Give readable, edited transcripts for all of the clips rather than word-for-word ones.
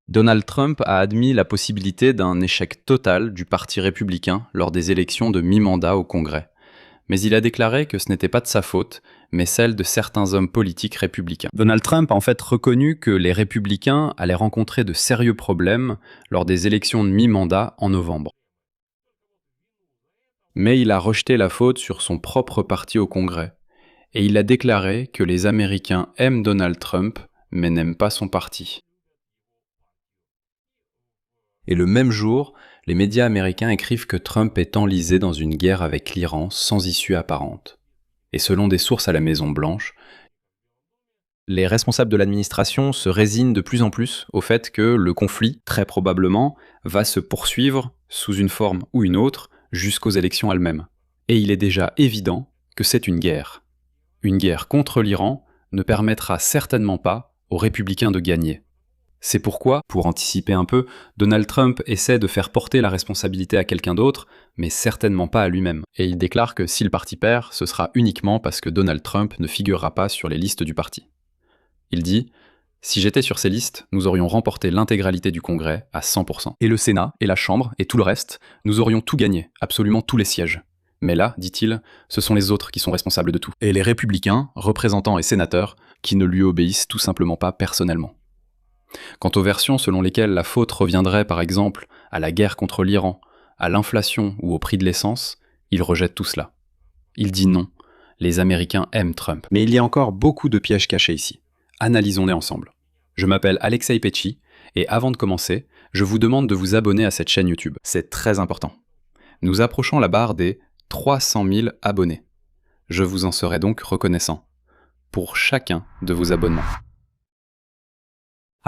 Donald Trump a admis la possibilité d'un échec total du Parti républicain lors des élections de mi-mandat au Congrès. Mais il a déclaré que ce n'était pas de sa faute, mais celle de certains hommes politiques républicains. Donald Trump a en fait reconnu que les républicains allaient rencontrer de sérieux problèmes lors des élections de mi-mandat en novembre. Mais il a rejeté la faute sur son propre parti au Congrès, et il a déclaré que les Américains aiment Donald Trump, mais n'aiment pas son parti. Et le même jour, les médias américains écrivent que Trump est enlisé dans une guerre avec l'Iran sans issue apparente. Et selon des sources à la Maison-Blanche, les responsables de l'administration se résignent de plus en plus au fait que le conflit, très probablement, va se poursuivre sous une forme ou une autre jusqu'aux élections elles-mêmes. Et il est déjà évident que c'est une guerre. Une guerre contre l'Iran ne permettra certainement pas aux républicains de gagner. C'est pourquoi, pour anticiper un peu, Donald Trump essaie de faire porter la responsabilité à quelqu'un d'autre, mais certainement pas à lui-même. Et il déclare que si le parti perd, ce sera uniquement parce que Donald Trump ne figurera pas sur les listes du parti. Il dit « Si j'étais sur ces listes, nous aurions remporté l'intégralité du Congrès à 100%. Et le Sénat, et la Chambre, et tout le reste, nous aurions tout gagné, absolument tous les sièges. Mais là, dit-il, ce sont les autres qui sont responsables de tout. Et les républicains, représentants et sénateurs, qui ne lui obéissent tout simplement pas personnellement. » Quant aux versions selon lesquelles la faute reviendrait par exemple à la guerre contre l'Iran, à l'inflation ou au prix de l'essence, il rejette tout cela. Il dit non, les Américains aiment Trump. Mais il y a encore beaucoup de pièges cachés ici. Analysons-les ensemble. Je m'appelle Alexei Pecci, et avant de commencer, je vous demande de vous abonner à cette chaîne YouTube. C'est très important. Nous approchons la barre des 300 000 abonnés. Je vous en serai donc reconnaissant pour chacun de vos abonnements.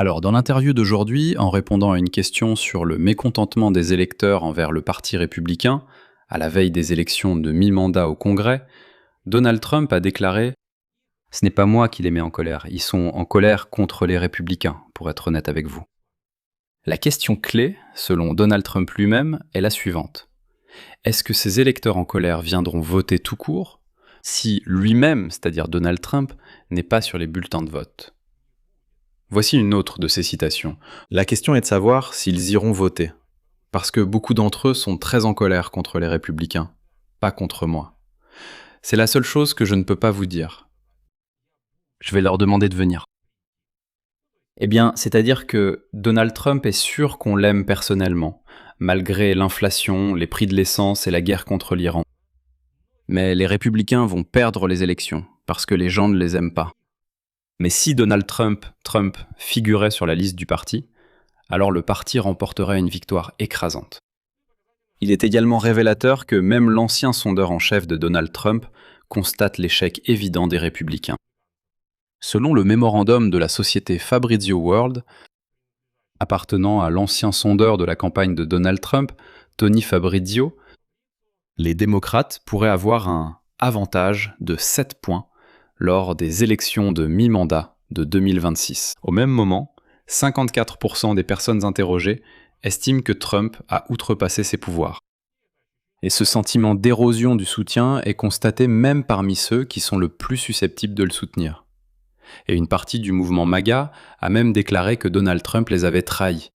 Alors, dans l'interview d'aujourd'hui, en répondant à une question sur le mécontentement des électeurs envers le Parti républicain, à la veille des élections de mi-mandat au Congrès, Donald Trump a déclaré « Ce n'est pas moi qui les mets en colère, ils sont en colère contre les républicains, pour être honnête avec vous. » La question clé, selon Donald Trump lui-même, est la suivante. Est-ce que ces électeurs en colère viendront voter tout court si lui-même, c'est-à-dire Donald Trump, n'est pas sur les bulletins de vote ? Voici une autre de ces citations. La question est de savoir s'ils iront voter. Parce que beaucoup d'entre eux sont très en colère contre les républicains, pas contre moi. C'est la seule chose que je ne peux pas vous dire. Je vais leur demander de venir. Eh bien, c'est-à-dire que Donald Trump est sûr qu'on l'aime personnellement, malgré l'inflation, les prix de l'essence et la guerre contre l'Iran. Mais les républicains vont perdre les élections, parce que les gens ne les aiment pas. Mais si Donald Trump figurait sur la liste du parti, alors le parti remporterait une victoire écrasante. Il est également révélateur que même l'ancien sondeur en chef de Donald Trump constate l'échec évident des républicains. Selon le mémorandum de la société Fabrizio World, appartenant à l'ancien sondeur de la campagne de Donald Trump, Tony Fabrizio, les démocrates pourraient avoir un avantage de 7 points lors des élections de mi-mandat de 2026. Au même moment, 54% des personnes interrogées estiment que Trump a outrepassé ses pouvoirs. Et ce sentiment d'érosion du soutien est constaté même parmi ceux qui sont le plus susceptibles de le soutenir. Et une partie du mouvement MAGA a même déclaré que Donald Trump les avait trahis,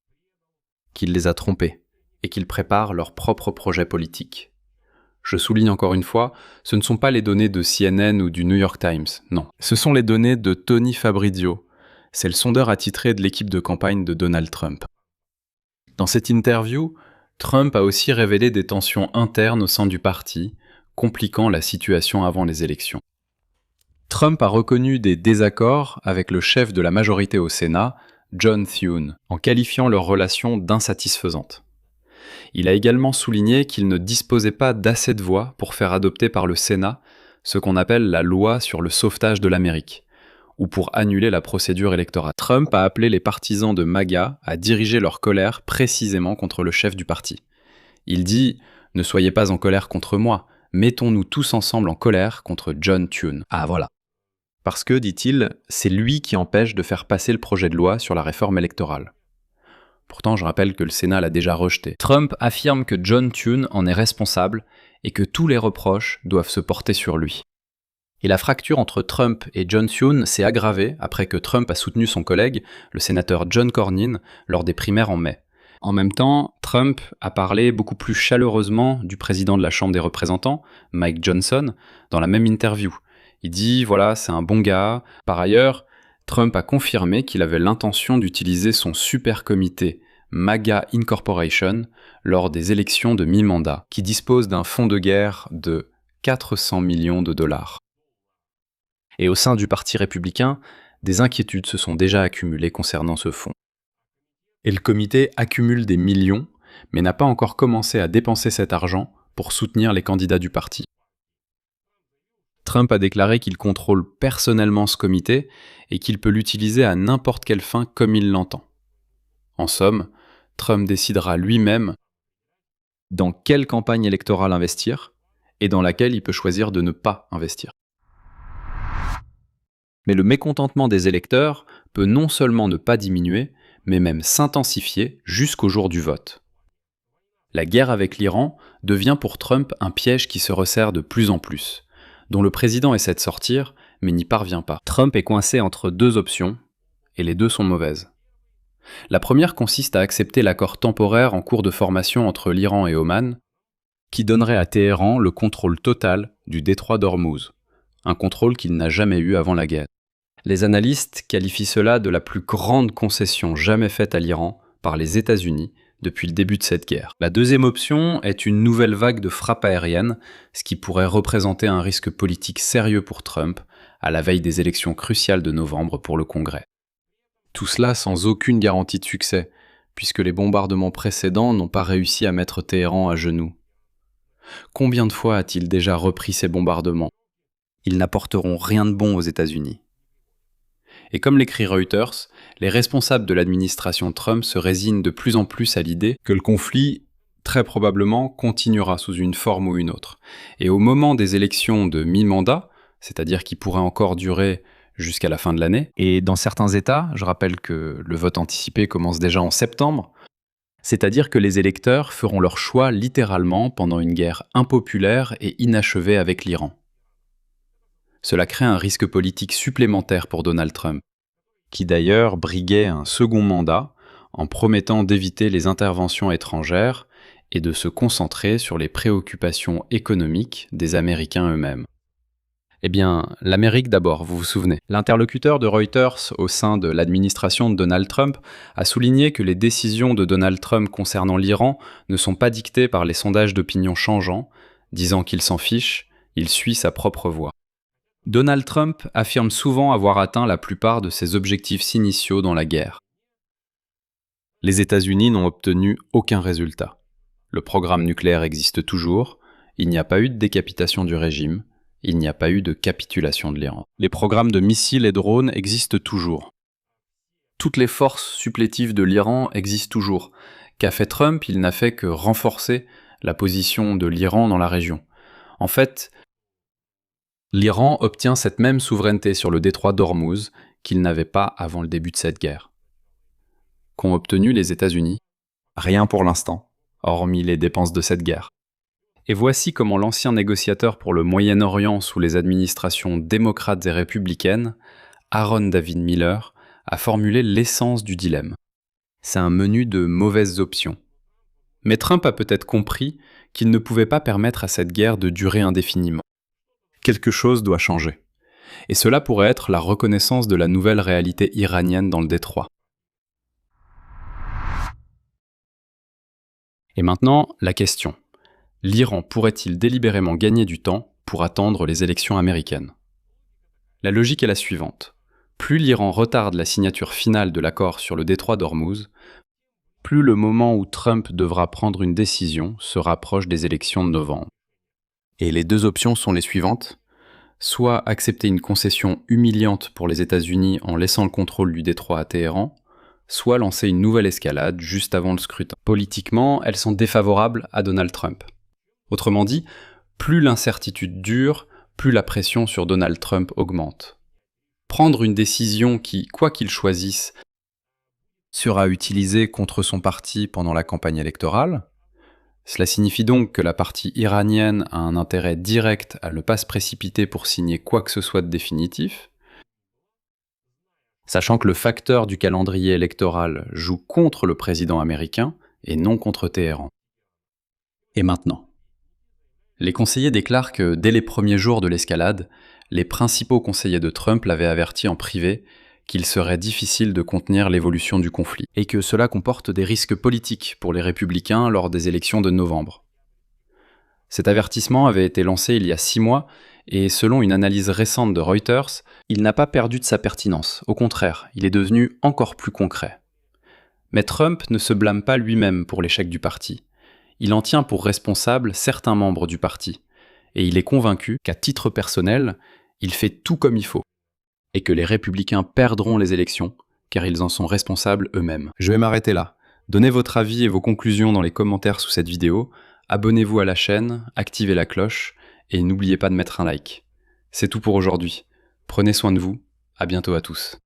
qu'il les a trompés, et qu'ils préparent leur propre projet politique. Je souligne encore une fois, ce ne sont pas les données de CNN ou du New York Times, non. Ce sont les données de Tony Fabrizio. C'est le sondeur attitré de l'équipe de campagne de Donald Trump. Dans cette interview, Trump a aussi révélé des tensions internes au sein du parti, compliquant la situation avant les élections. Trump a reconnu des désaccords avec le chef de la majorité au Sénat, John Thune, en qualifiant leur relation d'insatisfaisante. Il a également souligné qu'il ne disposait pas d'assez de voix pour faire adopter par le Sénat ce qu'on appelle la loi sur le sauvetage de l'Amérique, ou pour annuler la procédure électorale. Trump a appelé les partisans de MAGA à diriger leur colère précisément contre le chef du parti. Il dit « Ne soyez pas en colère contre moi, mettons-nous tous ensemble en colère contre John Thune. » Ah voilà. Parce que, dit-il, c'est lui qui empêche de faire passer le projet de loi sur la réforme électorale. Pourtant, je rappelle que le Sénat l'a déjà rejeté. Trump affirme que John Thune en est responsable et que tous les reproches doivent se porter sur lui. Et la fracture entre Trump et John Thune s'est aggravée après que Trump a soutenu son collègue, le sénateur John Cornyn, lors des primaires en mai. En même temps, Trump a parlé beaucoup plus chaleureusement du président de la Chambre des représentants, Mike Johnson, dans la même interview. Il dit « voilà, c'est un bon gars ». Par ailleurs, Trump a confirmé qu'il avait l'intention d'utiliser son super comité MAGA Incorporation lors des élections de mi-mandat, qui dispose d'un fonds de guerre de 400 millions de dollars. Et au sein du Parti républicain, des inquiétudes se sont déjà accumulées concernant ce fonds. Et le comité accumule des millions, mais n'a pas encore commencé à dépenser cet argent pour soutenir les candidats du parti. Trump a déclaré qu'il contrôle personnellement ce comité et qu'il peut l'utiliser à n'importe quelle fin comme il l'entend. En somme, Trump décidera lui-même dans quelle campagne électorale investir et dans laquelle il peut choisir de ne pas investir. Mais le mécontentement des électeurs peut non seulement ne pas diminuer, mais même s'intensifier jusqu'au jour du vote. La guerre avec l'Iran devient pour Trump un piège qui se resserre de plus en plus, dont le président essaie de sortir, mais n'y parvient pas. Trump est coincé entre deux options, et les deux sont mauvaises. La première consiste à accepter l'accord temporaire en cours de formation entre l'Iran et Oman, qui donnerait à Téhéran le contrôle total du détroit d'Ormuz, un contrôle qu'il n'a jamais eu avant la guerre. Les analystes qualifient cela de la plus grande concession jamais faite à l'Iran par les États-Unis depuis le début de cette guerre. La deuxième option est une nouvelle vague de frappes aériennes, ce qui pourrait représenter un risque politique sérieux pour Trump à la veille des élections cruciales de novembre pour le Congrès. Tout cela sans aucune garantie de succès, puisque les bombardements précédents n'ont pas réussi à mettre Téhéran à genoux. Combien de fois a-t-il déjà repris ces bombardements ? Ils n'apporteront rien de bon aux États-Unis. Et comme l'écrit Reuters, les responsables de l'administration Trump se résignent de plus en plus à l'idée que le conflit, très probablement, continuera sous une forme ou une autre. Et au moment des élections de mi-mandat, c'est-à-dire qui pourraient encore durer jusqu'à la fin de l'année, et dans certains États, je rappelle que le vote anticipé commence déjà en septembre, c'est-à-dire que les électeurs feront leur choix littéralement pendant une guerre impopulaire et inachevée avec l'Iran. Cela crée un risque politique supplémentaire pour Donald Trump, qui d'ailleurs briguait un second mandat en promettant d'éviter les interventions étrangères et de se concentrer sur les préoccupations économiques des Américains eux-mêmes. Eh bien, l'Amérique d'abord, vous vous souvenez. L'interlocuteur de Reuters au sein de l'administration de Donald Trump a souligné que les décisions de Donald Trump concernant l'Iran ne sont pas dictées par les sondages d'opinion changeants, disant qu'il s'en fiche, il suit sa propre voie. Donald Trump affirme souvent avoir atteint la plupart de ses objectifs initiaux dans la guerre. Les États-Unis n'ont obtenu aucun résultat. Le programme nucléaire existe toujours, il n'y a pas eu de décapitation du régime, il n'y a pas eu de capitulation de l'Iran. Les programmes de missiles et drones existent toujours. Toutes les forces supplétives de l'Iran existent toujours. Qu'a fait Trump? Il n'a fait que renforcer la position de l'Iran dans la région. En fait, l'Iran obtient cette même souveraineté sur le détroit d'Ormuz qu'il n'avait pas avant le début de cette guerre. Qu'ont obtenu les États-Unis? Rien pour l'instant, hormis les dépenses de cette guerre. Et voici comment l'ancien négociateur pour le Moyen-Orient sous les administrations démocrates et républicaines, Aaron David Miller, a formulé l'essence du dilemme. C'est un menu de mauvaises options. Mais Trump a peut-être compris qu'il ne pouvait pas permettre à cette guerre de durer indéfiniment. Quelque chose doit changer. Et cela pourrait être la reconnaissance de la nouvelle réalité iranienne dans le détroit. Et maintenant, la question. L'Iran pourrait-il délibérément gagner du temps pour attendre les élections américaines? La logique est la suivante. Plus l'Iran retarde la signature finale de l'accord sur le détroit d'Ormuz, plus le moment où Trump devra prendre une décision se rapproche des élections de novembre. Et les deux options sont les suivantes. Soit accepter une concession humiliante pour les États-Unis en laissant le contrôle du détroit à Téhéran, soit lancer une nouvelle escalade juste avant le scrutin. Politiquement, elles sont défavorables à Donald Trump. Autrement dit, plus l'incertitude dure, plus la pression sur Donald Trump augmente. Prendre une décision qui, quoi qu'il choisisse, sera utilisée contre son parti pendant la campagne électorale, Cela signifie donc que la partie iranienne a un intérêt direct à ne pas se précipiter pour signer quoi que ce soit de définitif, sachant que le facteur du calendrier électoral joue contre le président américain et non contre Téhéran. Et maintenant, les conseillers déclarent que dès les premiers jours de l'escalade, les principaux conseillers de Trump l'avaient averti en privé qu'il serait difficile de contenir l'évolution du conflit, et que cela comporte des risques politiques pour les républicains lors des élections de novembre. Cet avertissement avait été lancé il y a 6 mois, et selon une analyse récente de Reuters, il n'a pas perdu de sa pertinence, au contraire, il est devenu encore plus concret. Mais Trump ne se blâme pas lui-même pour l'échec du parti. Il en tient pour responsable certains membres du parti, et il est convaincu qu'à titre personnel, il fait tout comme il faut, et que les républicains perdront les élections, car ils en sont responsables eux-mêmes. Je vais m'arrêter là. Donnez votre avis et vos conclusions dans les commentaires sous cette vidéo, abonnez-vous à la chaîne, activez la cloche, et n'oubliez pas de mettre un like. C'est tout pour aujourd'hui. Prenez soin de vous, à bientôt à tous.